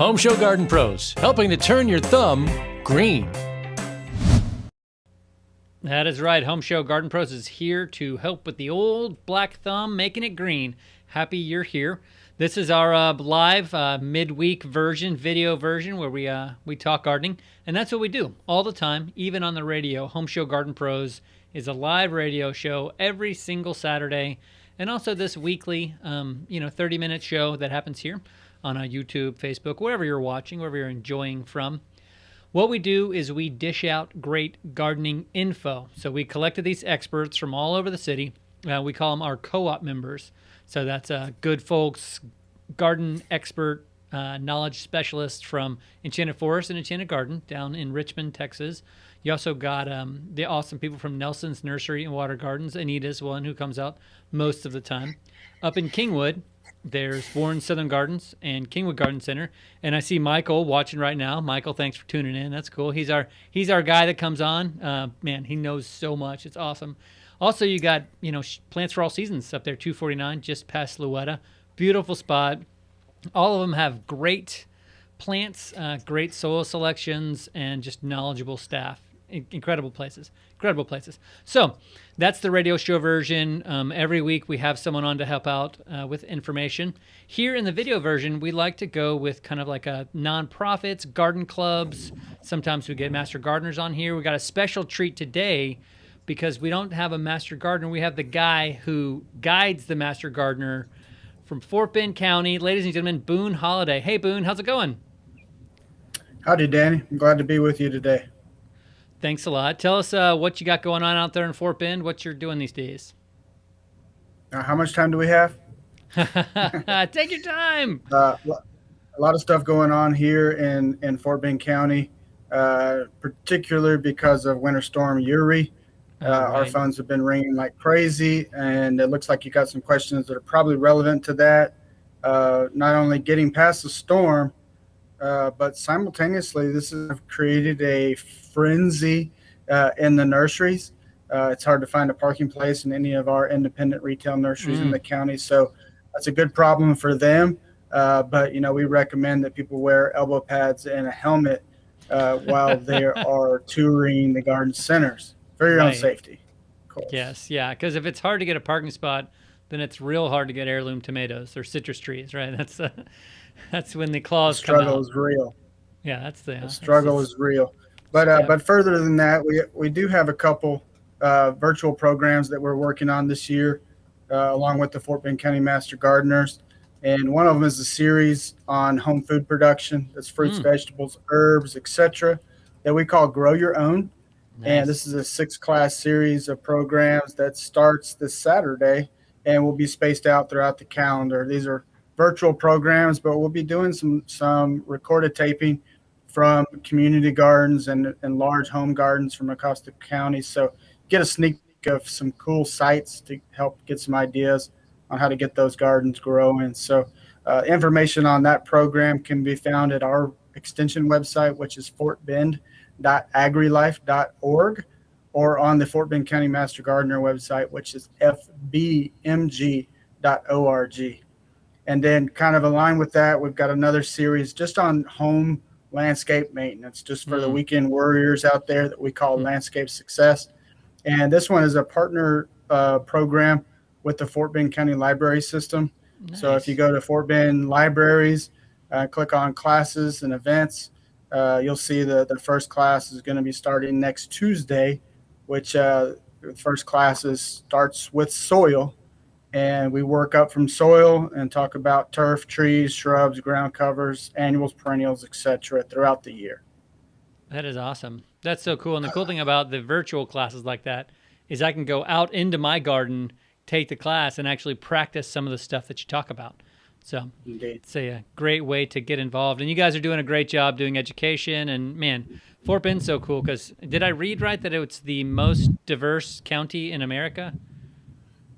HomeShow Garden Pros, helping to turn your thumb green. That is right. HomeShow Garden Pros is here to help with the old black thumb, making it green. Happy you're here. This is our live midweek version, video version, where we talk gardening, and that's what we do all the time, even on the radio. HomeShow Garden Pros is a live radio show every single Saturday, and also this weekly, 30-minute show that happens here on YouTube, Facebook, wherever you're watching, wherever you're enjoying from. What we do is we dish out great gardening info. So we collected these experts from all over the city. We call them our co-op members. So that's good folks, garden expert, knowledge specialists from Enchanted Forest and Enchanted Garden down in Richmond, Texas. You also got the awesome people from Nelson's Nursery and Water Gardens. Anita's one who comes out most of the time. Up in Kingwood, there's Warren Southern Gardens and Kingwood Garden Center. And I see Michael watching right now. Michael, thanks for tuning in. That's cool. He's our guy that comes on. Man, he knows so much. It's awesome. Also, you got, Plants for All Seasons up there, 249, just past Louetta. Beautiful spot. All of them have great plants, great soil selections, and just knowledgeable staff. Incredible places. So that's the radio show version. Every week we have someone on to help out with information. Here in the video version, we like to go with kind of like a nonprofits, garden clubs. Sometimes we get master gardeners on here. We got a special treat today because we don't have a master gardener. We have the guy who guides the master gardener from Fort Bend County. Ladies and gentlemen, Boone Holiday. Hey, Boone, how's it going? Howdy, Danny. I'm glad to be with you today. Thanks a lot. Tell us what you got going on out there in Fort Bend, what you're doing these days. How much time do we have? Take your time. A lot of stuff going on here in Fort Bend County, particularly because of Winter Storm Uri. Right. Our phones have been ringing like crazy, and it looks like you got some questions that are probably relevant to that. Not only getting past the storm, but simultaneously, this has created a frenzy in the nurseries. It's hard to find a parking place in any of our independent retail nurseries in the county, so that's a good problem for them. But we recommend that people wear elbow pads and a helmet while they are touring the garden centers for your own safety. Of course. Yes, yeah, because if it's hard to get a parking spot, then it's real hard to get heirloom tomatoes or citrus trees, right? That's when the claws come out. The struggle is real. Yeah, the struggle is real. But further than that, we do have a couple virtual programs that we're working on this year, along with the Fort Bend County Master Gardeners. And one of them is a series on home food production. That's fruits, vegetables, herbs, etc., that we call Grow Your Own. Nice. And this is a 6-class series of programs that starts this Saturday and will be spaced out throughout the calendar. These are virtual programs, but we'll be doing some recorded taping from community gardens and large home gardens from across the county. So get a sneak peek of some cool sites to help get some ideas on how to get those gardens growing. So information on that program can be found at our extension website, which is fortbend.agrilife.org, or on the Fort Bend County Master Gardener website, which is fbmg.org. And then kind of aligned with that, we've got another series just on home landscape maintenance, just for the weekend warriors out there, that we call Landscape Success. And this one is a partner program with the Fort Bend County Library System. Nice. So if you go to Fort Bend Libraries, click on classes and events, you'll see the first class is going to be starting next Tuesday, which the first class starts with soil. And we work up from soil and talk about turf, trees, shrubs, ground covers, annuals, perennials, etc. throughout the year. That is awesome. That's so cool. And the cool thing about the virtual classes like that is I can go out into my garden, take the class, and actually practice some of the stuff that you talk about. So Indeed. It's a great way to get involved. And you guys are doing a great job doing education. And, man, Fort Bend's so cool because did I read right that it's the most diverse county in America?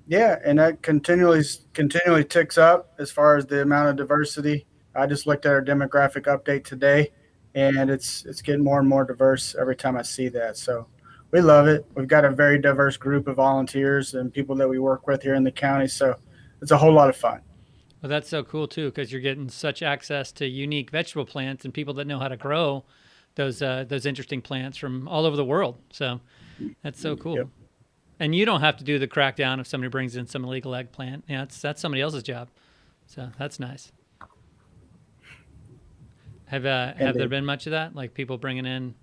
Yeah, and that continually ticks up as far as the amount of diversity. I just looked at our demographic update today, and it's getting more and more diverse every time I see that. So we love it. We've got a very diverse group of volunteers and people that we work with here in the county, so it's a whole lot of fun. Well, that's so cool too, because you're getting such access to unique vegetable plants and people that know how to grow those interesting plants from all over the world. So that's so cool. Yep. And you don't have to do the crackdown if somebody brings in some illegal eggplant. Yeah, that's somebody else's job. So that's nice. Have there been much of that? Like people bringing in,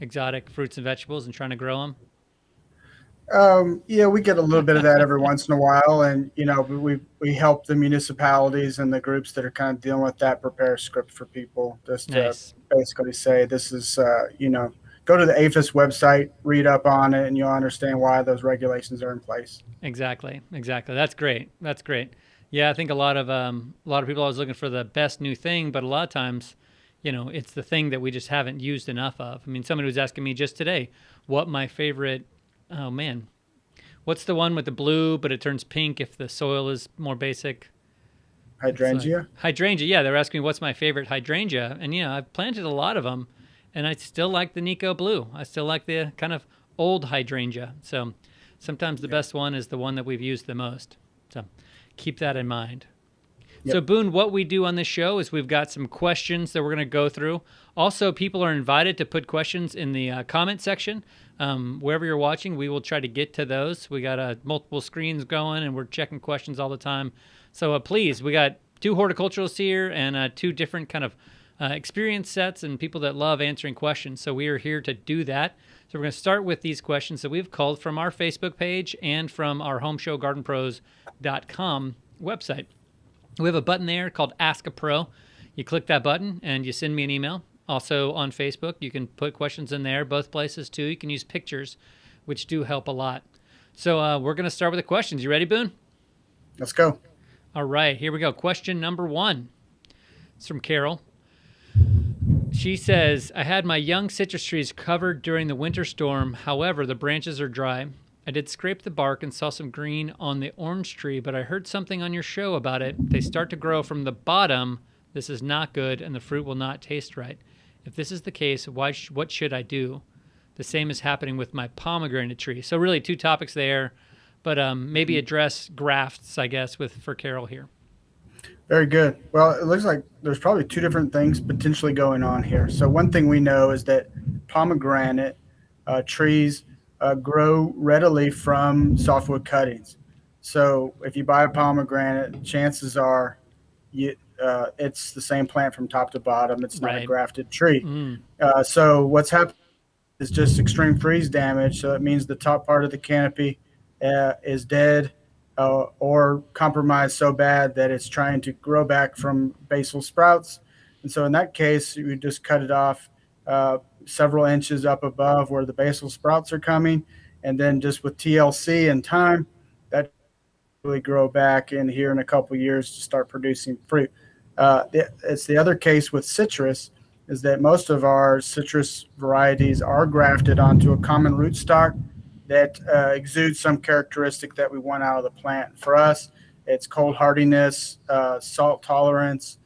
exotic fruits and vegetables and trying to grow them? Yeah, we get a little bit of that every once in a while, and we help the municipalities and the groups that are kind of dealing with that prepare a script for people, just Nice. to basically say this is go to the APHIS website, read up on it, and you'll understand why those regulations are in place. Exactly. That's great. Yeah, I think a lot of people are always looking for the best new thing, but a lot of times, it's the thing that we just haven't used enough of. I mean, somebody was asking me just today what my favorite. Oh man, what's the one with the blue, but it turns pink if the soil is more basic? Hydrangea. Hydrangea. Yeah, they were asking me what's my favorite hydrangea, and I've planted a lot of them, and I still like the Nico Blue. I still like the kind of old hydrangea. So sometimes the best one is the one that we've used the most. So keep that in mind. Yep. So Boone, what we do on this show is we've got some questions that we're going to go through. Also, people are invited to put questions in the comment section. Wherever you're watching, we will try to get to those. We got multiple screens going, and we're checking questions all the time. So please, we got 2 horticulturalists here and 2 different kind of experience sets and people that love answering questions. So we are here to do that. So we're going to start with these questions that we've culled from our Facebook page and from our HomeShowGardenPros.com website. We have a button there called Ask a Pro. You click that button and you send me an email. Also on Facebook, you can put questions in there, both places too. You can use pictures, which do help a lot. So we're going to start with the questions. You ready, Boone? Let's go. All right, here we go. Question number 1. It's from Carol. She says, I had my young citrus trees covered during the winter storm. However, the branches are dry. I did scrape the bark and saw some green on the orange tree, but I heard something on your show about it. They start to grow from the bottom. This is not good, and the fruit will not taste right. If this is the case, what should I do? The same is happening with my pomegranate tree. So really 2 topics there, but maybe address grafts, I guess, for Carol here. Very good. Well, it looks like there's probably 2 different things potentially going on here. So one thing we know is that pomegranate trees grow readily from softwood cuttings. So if you buy a pomegranate, chances are it's the same plant from top to bottom. It's not a grafted tree. So what's happened is just extreme freeze damage. So it means the top part of the canopy is dead or compromised so bad that it's trying to grow back from basal sprouts. And so in that case, you just cut it off several inches up above where the basal sprouts are coming. And then just with TLC and time, that really grow back in here in a couple of years to start producing fruit. It's the other case with citrus is that most of our citrus varieties are grafted onto a common rootstock that exudes some characteristic that we want out of the plant. For us, it's cold hardiness, salt tolerance,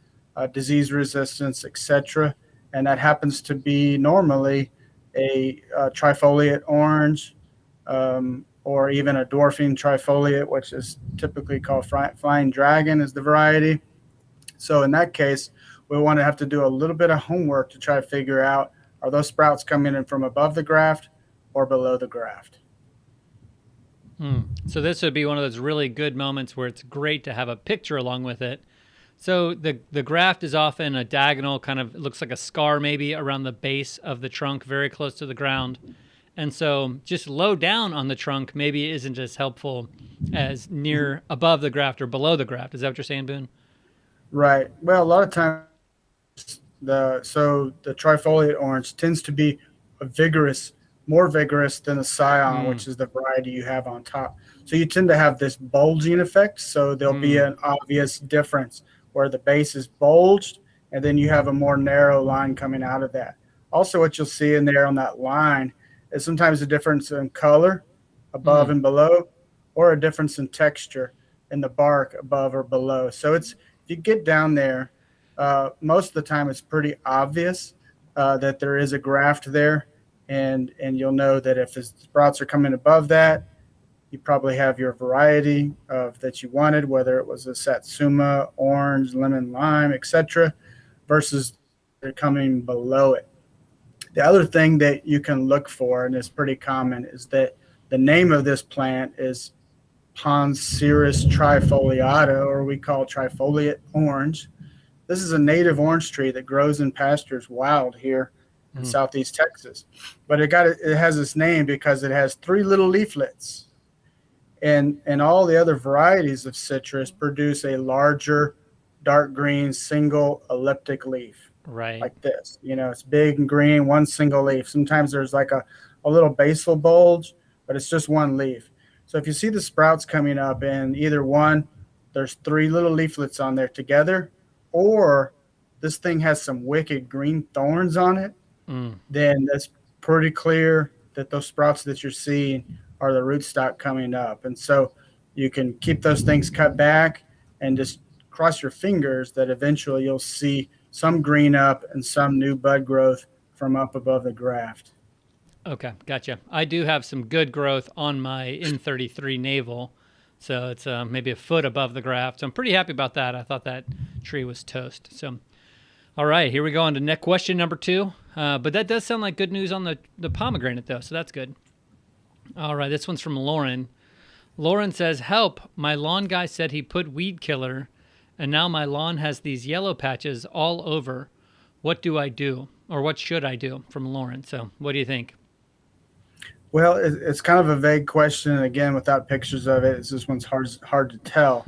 disease resistance, etc. And that happens to be normally a trifoliate orange or even a dwarfing trifoliate, which is typically called flying dragon is the variety. So in that case, we want to have to do a little bit of homework to try to figure out, are those sprouts coming in from above the graft or below the graft? So this would be one of those really good moments where it's great to have a picture along with it. So the graft is often a diagonal, kind of looks like a scar maybe around the base of the trunk, very close to the ground. And so just low down on the trunk maybe isn't as helpful as near above the graft or below the graft. Is that what you're saying, Boone? Right. Well, a lot of times the trifoliate orange tends to be more vigorous than the Scion, which is the variety you have on top. So you tend to have this bulging effect. So there'll be an obvious difference where the base is bulged and then you have a more narrow line coming out of that. Also, what you'll see in there on that line is sometimes a difference in color above and below, or a difference in texture in the bark above or below. So if you get down there, most of the time it's pretty obvious that there is a graft there, and you'll know that if the sprouts are coming above that, You probably have your variety of that you wanted, whether it was a satsuma, orange, lemon, lime, etc., versus they're coming below it. The other thing that you can look for, and is pretty common, is that the name of this plant is Pancerus trifoliata, or we call trifoliate orange. This is a native orange tree that grows in pastures wild here in Mm. southeast Texas. But it has its name because it has three little leaflets, and all the other varieties of citrus produce a larger dark green single elliptic leaf Right. like this. It's big and green, one single leaf. Sometimes there's like a little basal bulge, but it's just one leaf. So if you see the sprouts coming up and either one, there's three little leaflets on there together, or this thing has some wicked green thorns on it, Mm. then that's pretty clear that those sprouts that you're seeing are the rootstock coming up. And so you can keep those things cut back and just cross your fingers that eventually you'll see some green up and some new bud growth from up above the graft. Okay, gotcha. I do have some good growth on my N33 navel, so it's maybe a foot above the graft. So I'm pretty happy about that. I thought that tree was toast. So, all right, here we go on to next question number 2. But that does sound like good news on the pomegranate, though, so that's good. All right, this one's from Lauren. Lauren says, help, my lawn guy said he put weed killer, and now my lawn has these yellow patches all over. What do I do? Or what should I do? From Lauren. So what do you think? Well, it's kind of a vague question. And again, without pictures of it, this one's hard to tell.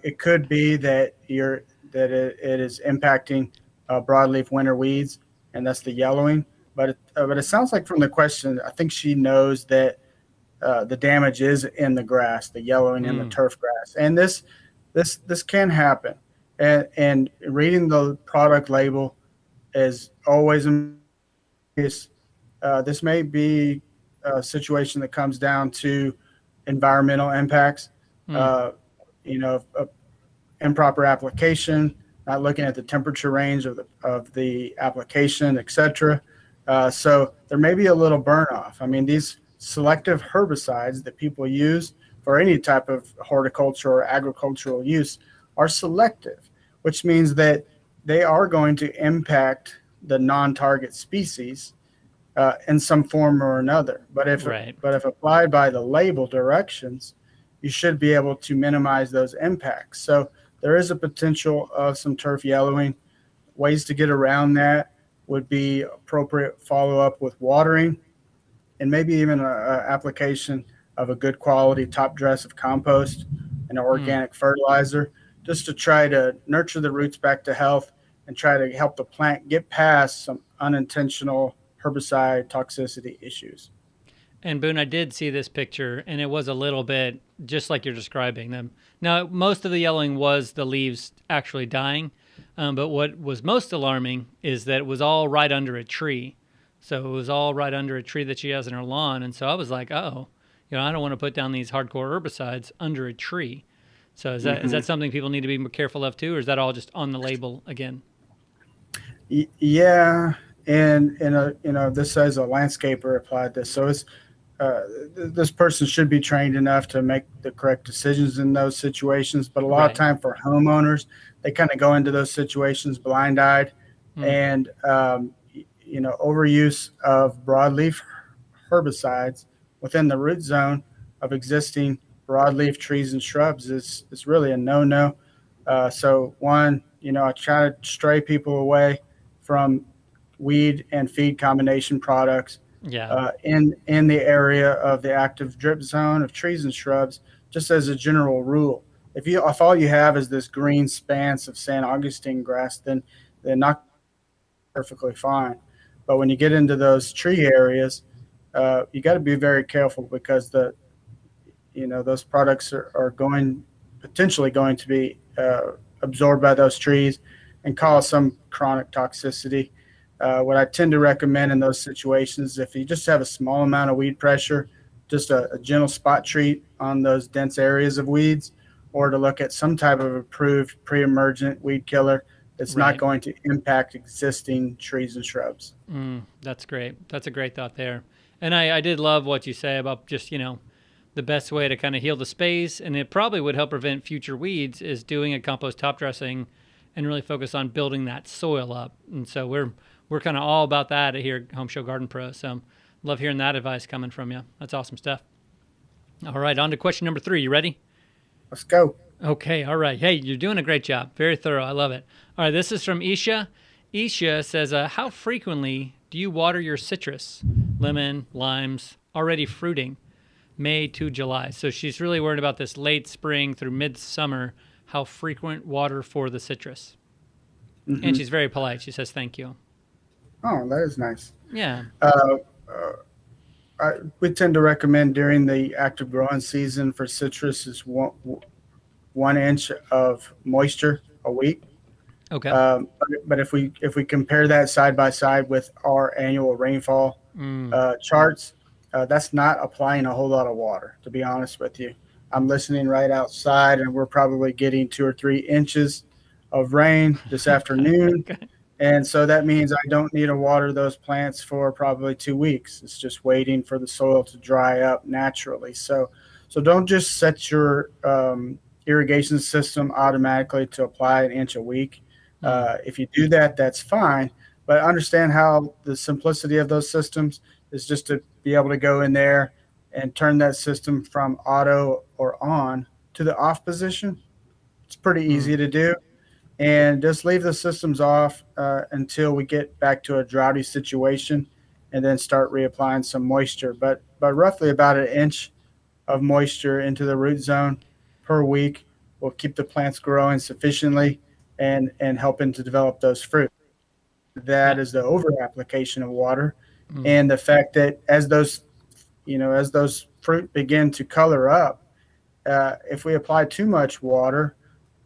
It could be that it is impacting broadleaf winter weeds, and that's the yellowing. But it sounds like from the question, I think she knows that the damage is in the grass, the yellowing in the turf grass, and this can happen. And reading the product label is always this may be a situation that comes down to environmental impacts, you know, improper application, not looking at the temperature range of the application, etc. So there may be a little burn off. I mean, these selective herbicides that people use for any type of horticulture or agricultural use are selective, which means that they are going to impact the non-target species in some form or another. But if applied by the label directions, you should be able to minimize those impacts. So there is a potential of some turf yellowing. Ways to get around that would be appropriate follow-up with watering, and maybe even an application of a good quality top dress of compost and organic fertilizer, just to try to nurture the roots back to health and try to help the plant get past some unintentional herbicide toxicity issues. And Boone, I did see this picture, and it was a little bit just like you're describing them. Now, most of the yellowing was the leaves actually dying, but what was most alarming is that it was all right under a tree. So it was all right under a tree that she has in her lawn, and so I was like, oh, I don't want to put down these hardcore herbicides under a tree. So is that something people need to be more careful of too, or is that all just on the label again? Yeah, and this says a landscaper applied this, so it's this person should be trained enough to make the correct decisions in those situations. But a lot of time for homeowners, they kind of go into those situations blind-eyed, and overuse of broadleaf herbicides within the root zone of existing broadleaf trees and shrubs is really a no-no. So one, I try to stray people away from weed and feed combination products in the area of the active drip zone of trees and shrubs, just as a general rule. If all you have is this green expanse of San Augustine grass, then not perfectly fine. But when you get into those tree areas, you got to be very careful, because those products are potentially going to be absorbed by those trees and cause some chronic toxicity. What I tend to recommend in those situations, if you just have a small amount of weed pressure, just a gentle spot treat on those dense areas of weeds, or to look at some type of approved pre-emergent weed killer that's not going to impact existing trees and shrubs. That's great. That's a great thought there. And I did love what you say about just, the the best way to kind of heal the space, and it probably would help prevent future weeds, is doing a compost top dressing and really focus on building that soil up. And so we're kind of all about that here at Home Show Garden Pro. So love hearing that advice coming from you. That's awesome stuff. All right, on to question number 3. You ready? Let's go. Okay, all right. Hey, you're doing a great job. Very thorough. I love it. All right, this is from Isha. Isha says, how frequently do you water your citrus, lemon, limes, already fruiting, May to July? So she's really worried about this late spring through midsummer, how frequent water for the citrus. Mm-hmm. And she's very polite. She says, thank you. Oh, that is nice. Yeah. We tend to recommend during the active growing season for citrus is 1 inch of moisture a week. Okay. But if we compare that side by side with our annual rainfall charts, that's not applying a whole lot of water, to be honest with you. I'm listening right outside, and we're probably getting 2 or 3 inches of rain this afternoon. Okay. And so that means I don't need to water those plants for probably 2 weeks. It's just waiting for the soil to dry up naturally. So don't just set your irrigation system automatically to apply 1 inch a week. If you do that, that's fine. But understand how the simplicity of those systems is just to be able to go in there and turn that system from auto or on to the off position. It's pretty easy to do. And just leave the systems off until we get back to a droughty situation, and then start reapplying some moisture. But roughly about 1 inch of moisture into the root zone per week will keep the plants growing sufficiently and helping to develop those fruit. That is the over application of water, and the fact that as those fruit begin to color up, if we apply too much water,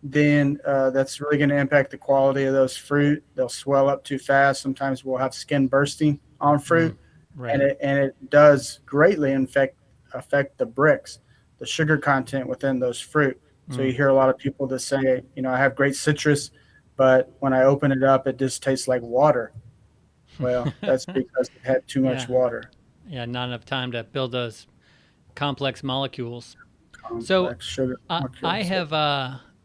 then that's really going to impact the quality of those fruit. They'll swell up too fast. Sometimes we'll have skin bursting on fruit, right. and it does greatly affect the bricks, the sugar content within those fruit. So you hear a lot of people that say, I have great citrus, but when I open it up, it just tastes like water. Well, that's because it had too much water. Yeah, not enough time to build those complex molecules. Sugar molecules.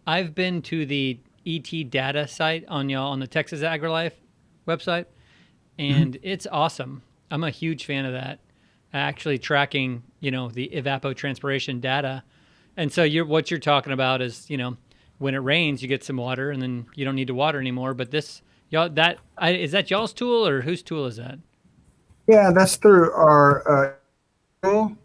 I've been to the ET data site on the Texas AgriLife website, and it's awesome. I'm a huge fan of that, actually tracking, the evapotranspiration data. And so what you're talking about is, when it rains, you get some water, and then you don't need to water anymore. But is that y'all's tool, or whose tool is that? Yeah, that's through our tool.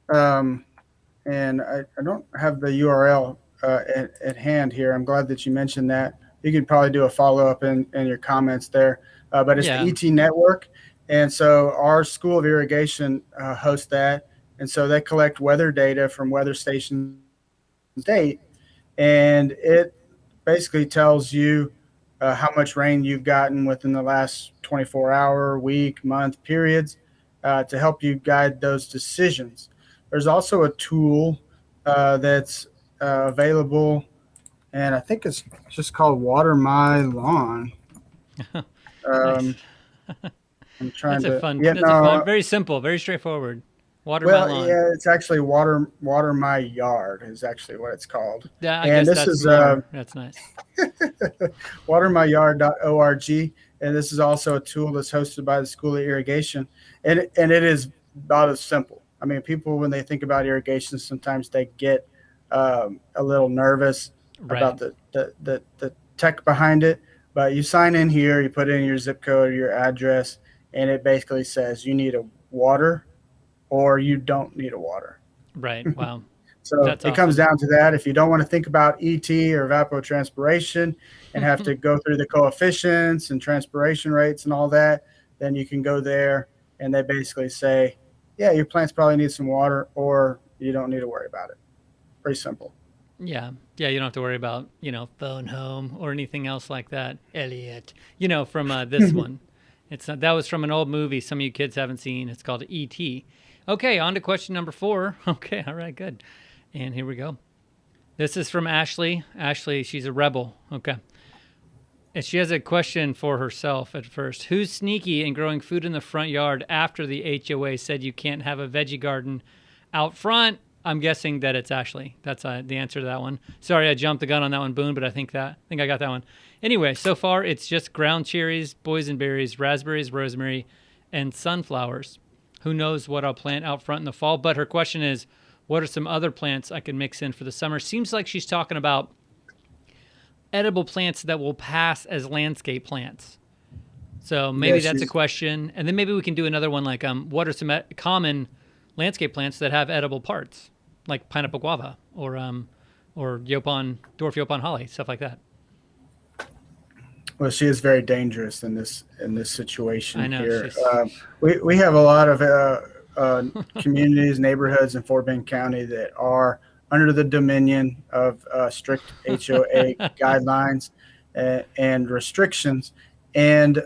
And I don't have the URL at hand here. I'm glad that you mentioned that. You could probably do a follow-up in your comments there. But it's the ET network. And so our School of Irrigation hosts that. And so they collect weather data from weather stations state. And it basically tells you how much rain you've gotten within the last 24-hour, week, month periods to help you guide those decisions. There's also a tool that's available, and I think it's just called Water My Lawn. Nice. I'm trying that's to. Fun, that's fun. Very simple, very straightforward. Water My Lawn. Yeah, it's actually Water My Yard is actually what it's called. Yeah, I guess that's nice. watermyyard.org, and this is also a tool that's hosted by the School of Irrigation, and it is about as simple. I mean, people, when they think about irrigation, sometimes they get a little nervous about the tech behind it. But you sign in here, you put in your zip code or your address, and it basically says you need a water or you don't need a water. Right. Wow. So it comes down to that. If you don't want to think about ET or evapotranspiration and have to go through the coefficients and transpiration rates and all that, then you can go there, and they basically say, yeah, your plants probably need some water, or you don't need to worry about it. Pretty simple. Yeah. Yeah, you don't have to worry about, phone home or anything else like that. Elliot, from this one. That was from an old movie some of you kids haven't seen. It's called E.T. Okay, on to question number 4. Okay, all right, good. And here we go. This is from Ashley. Ashley, she's a rebel. Okay. And she has a question for herself at first. Who's sneaky in growing food in the front yard after the HOA said you can't have a veggie garden out front I'm guessing that it's Ashley. That's the answer to that one. Sorry, I jumped the gun on that one, Boone, but I think I got that one. Anyway, so far it's just ground cherries, boysenberries, raspberries, rosemary, and sunflowers. Who knows what I'll plant out front in the fall? But her question is, what are some other plants I can mix in for the summer? Seems like she's talking about edible plants that will pass as landscape plants. So maybe that's a question. And then maybe we can do another one like, what are some common landscape plants that have edible parts, like pineapple guava or dwarf Yopon holly, stuff like that. Well, she is very dangerous in this situation. I know, here. We have a lot of communities, neighborhoods in Fort Bend County that are under the dominion of strict HOA guidelines and restrictions, and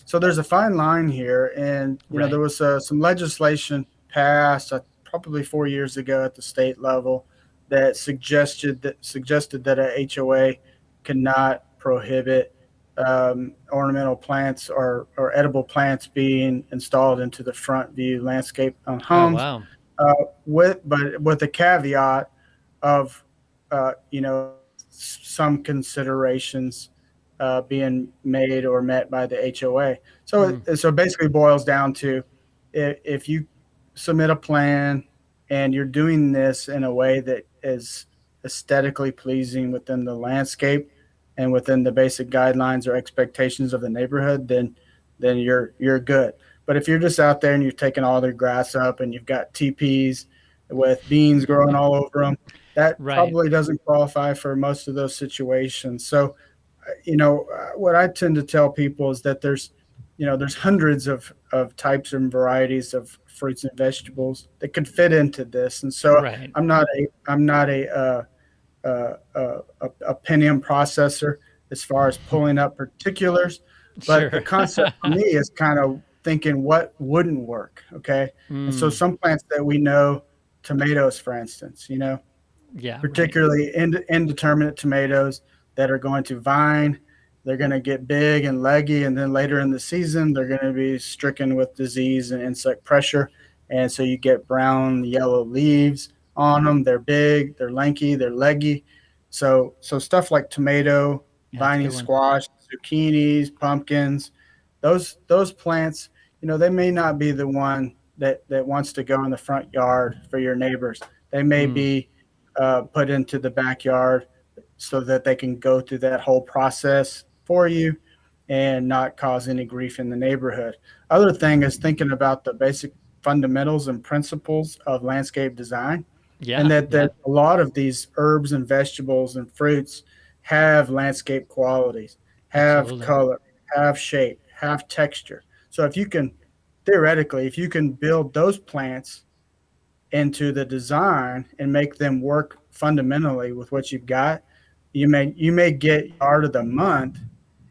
so there's a fine line here. And there was some legislation passed probably 4 years ago at the state level that suggested that a HOA cannot prohibit ornamental plants or edible plants being installed into the front view landscape on homes. Oh, wow. With the caveat of some considerations being made or met by the HOA. So so basically boils down to if you submit a plan and you're doing this in a way that is aesthetically pleasing within the landscape and within the basic guidelines or expectations of the neighborhood, then you're good. But if you're just out there and you're taking all their grass up and you've got teepees with beans growing all over them, that probably doesn't qualify for most of those situations. So, what I tend to tell people is that there's hundreds of types and varieties of fruits and vegetables that could fit into this. And so I'm not a Pentium processor as far as pulling up particulars, but the concept for me is kind of thinking what wouldn't work. Okay. And so some plants that we know, tomatoes, for instance, particularly indeterminate tomatoes that are going to vine, they're going to get big and leggy. And then later in the season, they're going to be stricken with disease and insect pressure. And so you get brown, yellow leaves on them. They're big, they're lanky, they're leggy. So stuff like tomato, vining squash, zucchinis, pumpkins, those plants, they may not be the one that wants to go in the front yard for your neighbors. They may be put into the backyard so that they can go through that whole process for you and not cause any grief in the neighborhood. Other thing is thinking about the basic fundamentals and principles of landscape design. And that a lot of these herbs and vegetables and fruits have landscape qualities, have color, have shape, have texture. So if you can build those plants into the design and make them work fundamentally with what you've got, you may get yard of the month,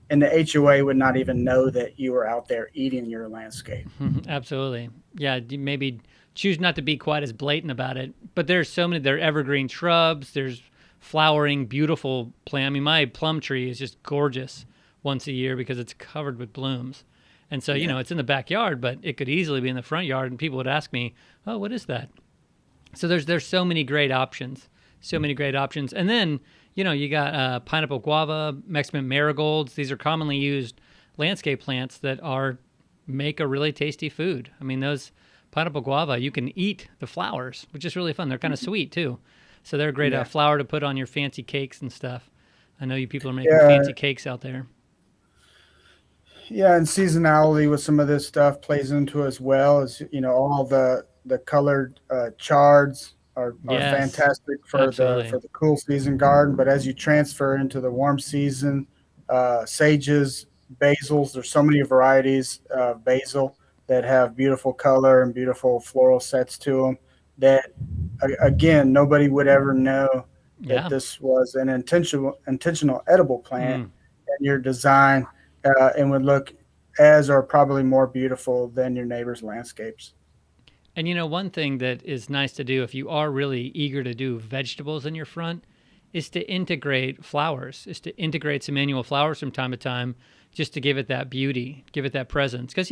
and the HOA would not even know that you were out there eating your landscape. Absolutely. Yeah, maybe choose not to be quite as blatant about it. But there's so many, there are evergreen shrubs, there's flowering, beautiful plant. I mean, my plum tree is just gorgeous once a year because it's covered with blooms. And so, it's in the backyard, but it could easily be in the front yard, and people would ask me, oh, what is that? So there's so many great options, And then, you got pineapple guava, Mexican marigolds. These are commonly used landscape plants that make a really tasty food. I mean, those pineapple guava, you can eat the flowers, which is really fun. They're kind of sweet too. So they're a great flower to put on your fancy cakes and stuff. I know you people are making fancy cakes out there. Yeah, and seasonality with some of this stuff plays into as well as, all the colored chards are fantastic for the cool season garden. But as you transfer into the warm season, sages, basils, there's so many varieties of basil that have beautiful color and beautiful floral sets to them that, again, nobody would ever know that this was an intentional edible plant in your design, and would look as or probably more beautiful than your neighbor's landscapes. And one thing that is nice to do if you are really eager to do vegetables in your front is to integrate flowers, some annual flowers from time to time, just to give it that beauty, give it that presence. Because,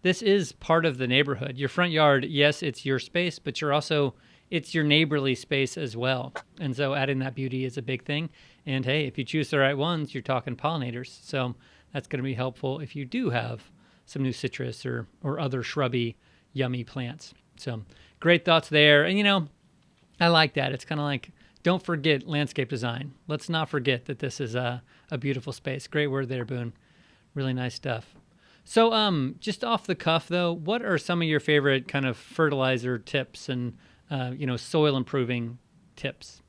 this is part of the neighborhood. Your front yard, yes, it's your space, but you're also it's your neighborly space as well. And so adding that beauty is a big thing. And hey, if you choose the right ones, you're talking pollinators. So that's going to be helpful if you do have some new citrus or other shrubby, yummy plants. So great thoughts there. And, I like that. It's kind of like, don't forget landscape design. Let's not forget that this is a beautiful space. Great word there, Boone. Really nice stuff. So just off the cuff, though, what are some of your favorite kind of fertilizer tips and, soil improving tips?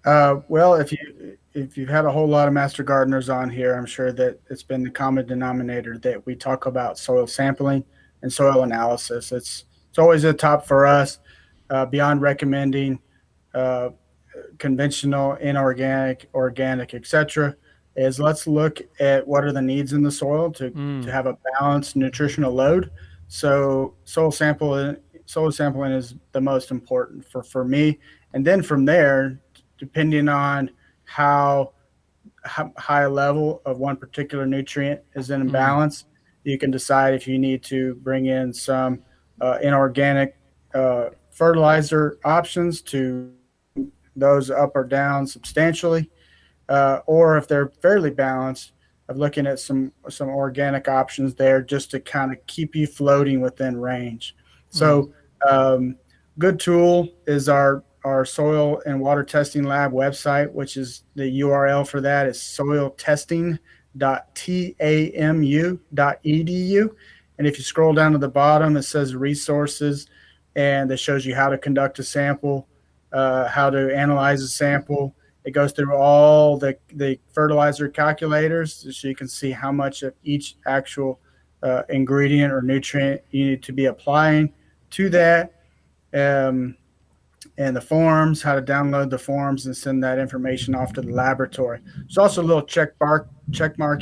Well, if you've had a whole lot of master gardeners on here, I'm sure that it's been the common denominator that we talk about soil sampling and soil analysis. It's always a top for us, beyond recommending conventional, inorganic, organic, etc. Is let's look at what are the needs in the soil to have a balanced nutritional load. So soil sampling is the most important for me, and then from there, depending on how high a level of one particular nutrient is in balance, you can decide if you need to bring in some inorganic fertilizer options to those up or down substantially, or if they're fairly balanced, of looking at some organic options there just to kind of keep you floating within range. So good tool is our soil and water testing lab website, which is the URL for that is soiltesting.tamu.edu. And if you scroll down to the bottom, it says resources, and it shows you how to conduct a sample, how to analyze a sample. It goes through all the fertilizer calculators so you can see how much of each actual ingredient or nutrient you need to be applying to that. And the forms, how to download the forms and send that information off to the laboratory. There's also a little check mark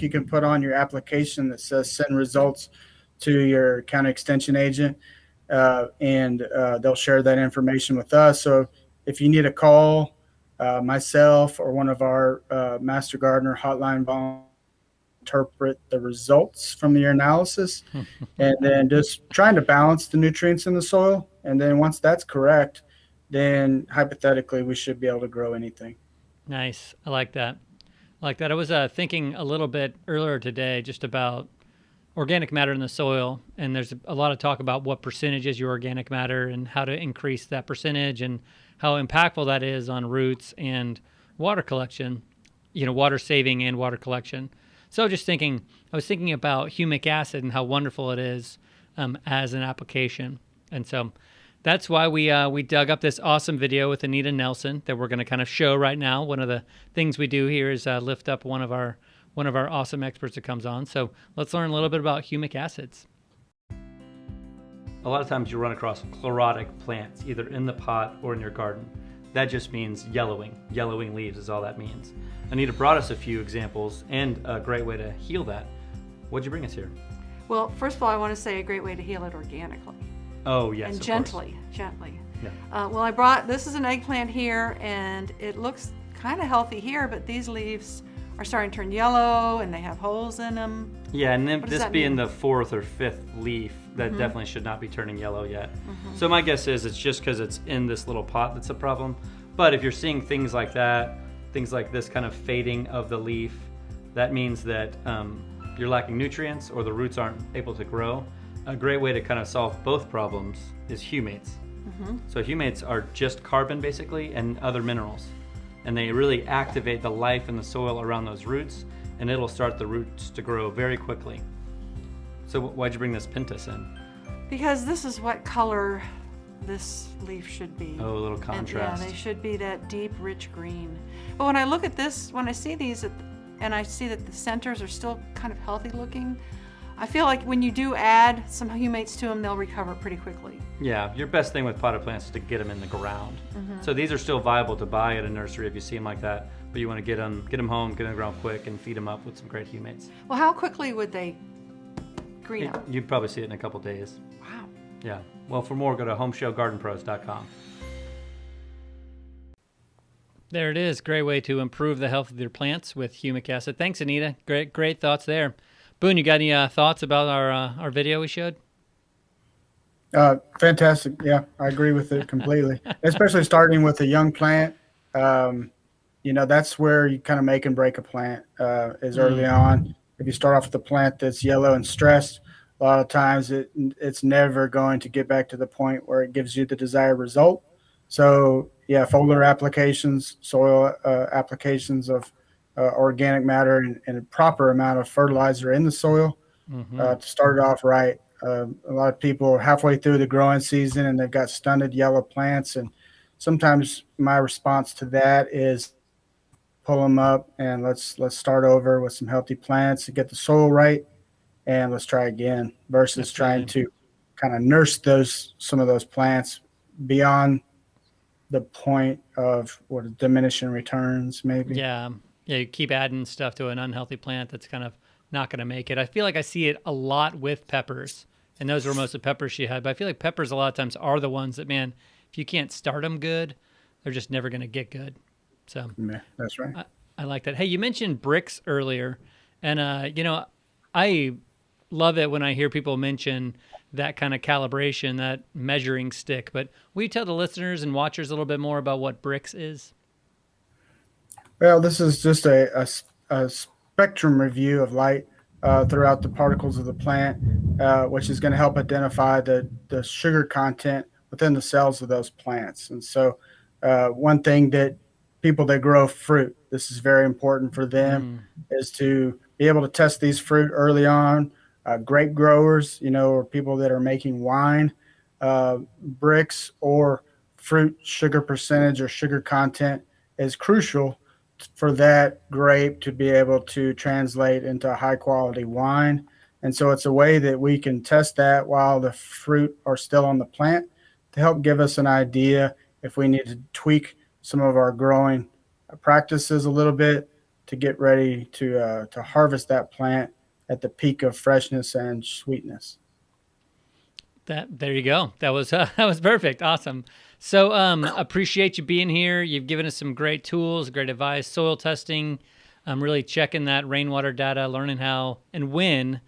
you can put on your application that says send results to your county extension agent, and they'll share that information with us. So if you need a call, myself or one of our Master Gardener hotline volunteers interpret the results from your analysis, and then just trying to balance the nutrients in the soil. And then once that's correct, then hypothetically we should be able to grow anything. Nice. I like that. I was thinking a little bit earlier today just about organic matter in the soil, and there's a lot of talk about what percentage is your organic matter and how to increase that percentage and how impactful that is on roots and water collection, water saving and water collection. So I was thinking about humic acid and how wonderful it is as an application. And so that's why we dug up this awesome video with Anita Nelson that we're going to kind of show right now. One of the things we do here is lift up one of our awesome experts that comes on. So let's learn a little bit about humic acids. A lot of times you run across chlorotic plants, either in the pot or in your garden. That just means yellowing. Yellowing leaves is all that means. Anita brought us a few examples and a great way to heal that. What'd you bring us here? Well, first of all, I want to say a great way to heal it organically. Oh, yes, and of gently. Yeah. Well, this is an eggplant here, and it looks kind of healthy here, but these leaves are starting to turn yellow, and they have holes in them. Yeah, and then this being the fourth or fifth leaf, that definitely should not be turning yellow yet. So my guess is it's just because it's in this little pot that's a problem. But if you're seeing things like that, things like this kind of fading of the leaf, that means that you're lacking nutrients or the roots aren't able to grow. A great way to kind of solve both problems is humates. So humates are just carbon basically and other minerals. And they really activate the life in the soil around those roots, and it'll start the roots to grow very quickly. So why'd you bring this pintus in? Because this is what color this leaf should be. Oh, a little contrast. And, they should be that deep, rich green. But when I look at this, when I see these, and I see that the centers are still kind of healthy looking, I feel like when you do add some humates to them, they'll recover pretty quickly. Yeah, your best thing with potted plants is to get them in the ground. So these are still viable to buy at a nursery if you see them like that, but you want to get them home, get them in the ground quick, and feed them up with some great humates. Well, how quickly would they green up? You'd probably see it in a couple days. Wow. Yeah. Well, for more, go to HomeShowGardenPros.com. There it is. Great way to improve the health of your plants with humic acid. Thanks, Anita. Great thoughts there. Boone, you got any thoughts about our video we showed? Fantastic. Yeah, I agree with it completely. Especially starting with a young plant. Um, that's where you kind of make and break a plant is early Mm, on. If you start off with a plant that's yellow and stressed, a lot of times it's never going to get back to the point where it gives you the desired result. So yeah, foliar applications, soil applications of organic matter and a proper amount of fertilizer in the soil hmm to start it off right. A lot of people are halfway through the growing season and they've got stunted yellow plants. And sometimes my response to that is pull them up and let's start over with some healthy plants to get the soil right, and let's try again. Versus trying Absolutely. to kind of nurse those some of those plants beyond the point of what diminishing returns maybe. Yeah. Yeah. You keep adding stuff to an unhealthy plant that's kind of not going to make it. I feel like I see it a lot with peppers, and those were most of the peppers she had. But I feel like peppers a lot of times are the ones that, man, if you can't start them good, they're just never going to get good. So Yeah, that's right. I, I like that. Hey, you mentioned bricks earlier, and I love it when I hear people mention that kind of calibration, that measuring stick. But will you tell the listeners and watchers a little bit more about what bricks is? Well, this is just a spectrum review of light throughout the particles of the plant, which is going to help identify the sugar content within the cells of those plants. And so, one thing that people that grow fruit, this is very important for them, Mm, is to be able to test these fruit early on. Grape growers, or people that are making wine, bricks or fruit sugar percentage or sugar content is crucial for that grape to be able to translate into a high quality wine. And so it's a way that we can test that while the fruit are still on the plant to help give us an idea if we need to tweak some of our growing practices a little bit to get ready to harvest that plant at the peak of freshness and sweetness. that there you go. That was that was perfect. Awesome. So appreciate you being here. You've given us some great tools, great advice, soil testing, really checking that rainwater data, learning how and when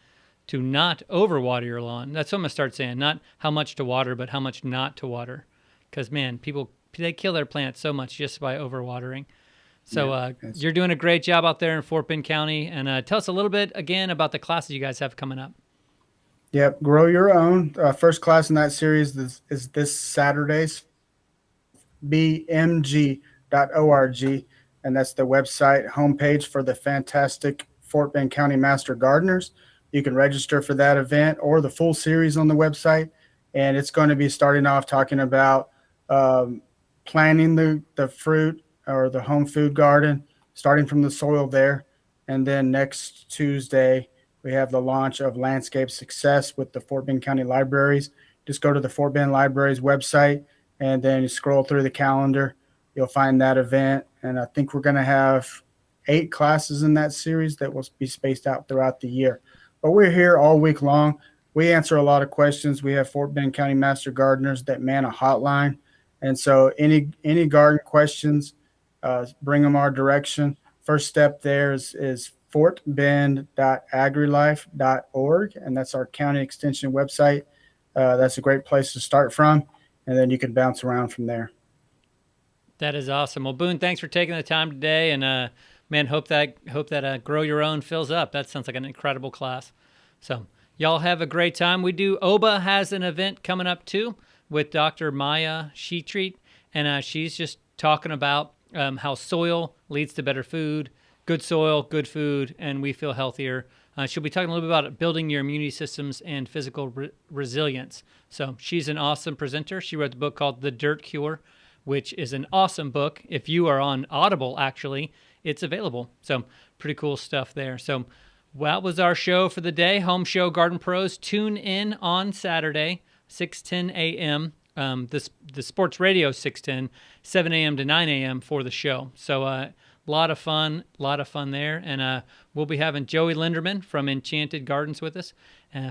to not overwater your lawn. That's what I'm gonna start saying. Not how much to water, but how much not to water. Because man, people they kill their plants so much just by overwatering. So Yeah, it's you're doing a great job out there in Fort Bend County. And tell us a little bit again about the classes you guys have coming up. Yep. Grow your own. First class in that series is this Saturday, bmg.org, and that's the website homepage for the fantastic Fort Bend County Master Gardeners. You can register for that event or the full series on the website, and it's going to be starting off talking about um, planting the fruit or the home food garden, starting from the soil there, and then next Tuesday we have the launch of Landscape Success with the Fort Bend County Libraries. Just go to the Fort Bend Libraries website and then you scroll through the calendar. You'll find that event. And I think we're going to have 8 classes in that series that will be spaced out throughout the year. But we're here all week long. We answer a lot of questions. We have Fort Bend County Master Gardeners that man a hotline. And so any garden questions, bring them our direction. First step there is fortbend.agrilife.org, and that's our county extension website. That's a great place to start from, and then you can bounce around from there. That is awesome. Well, Boone, thanks for taking the time today, and man, hope that grow your own fills up. That sounds like an incredible class. So y'all have a great time. We do. Oba has an event coming up too with Dr. Maya Sheetreat, and she's just talking about how soil leads to better food, good soil, good food, and we feel healthier. She'll be talking a little bit about building your immunity systems and physical resilience. So she's an awesome presenter. She wrote the book called The Dirt Cure, which is an awesome book. If you are on Audible, actually, it's available. So pretty cool stuff there. So that was our show for the day. Home Show Garden Pros. Tune in on Saturday, 6:10 a.m. The sports radio 6:10, 7 a.m. to 9 a.m. for the show. So a lot of fun there. And we'll be having Joey Linderman from Enchanted Gardens with us,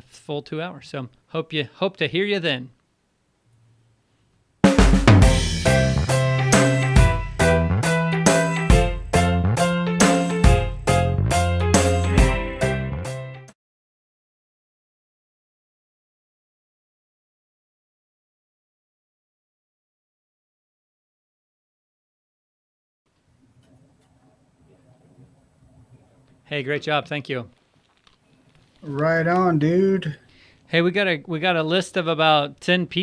full 2 hours. So hope to hear you then. Hey, great job. Thank you. Right on, dude. Hey, we got a list of about 10 pieces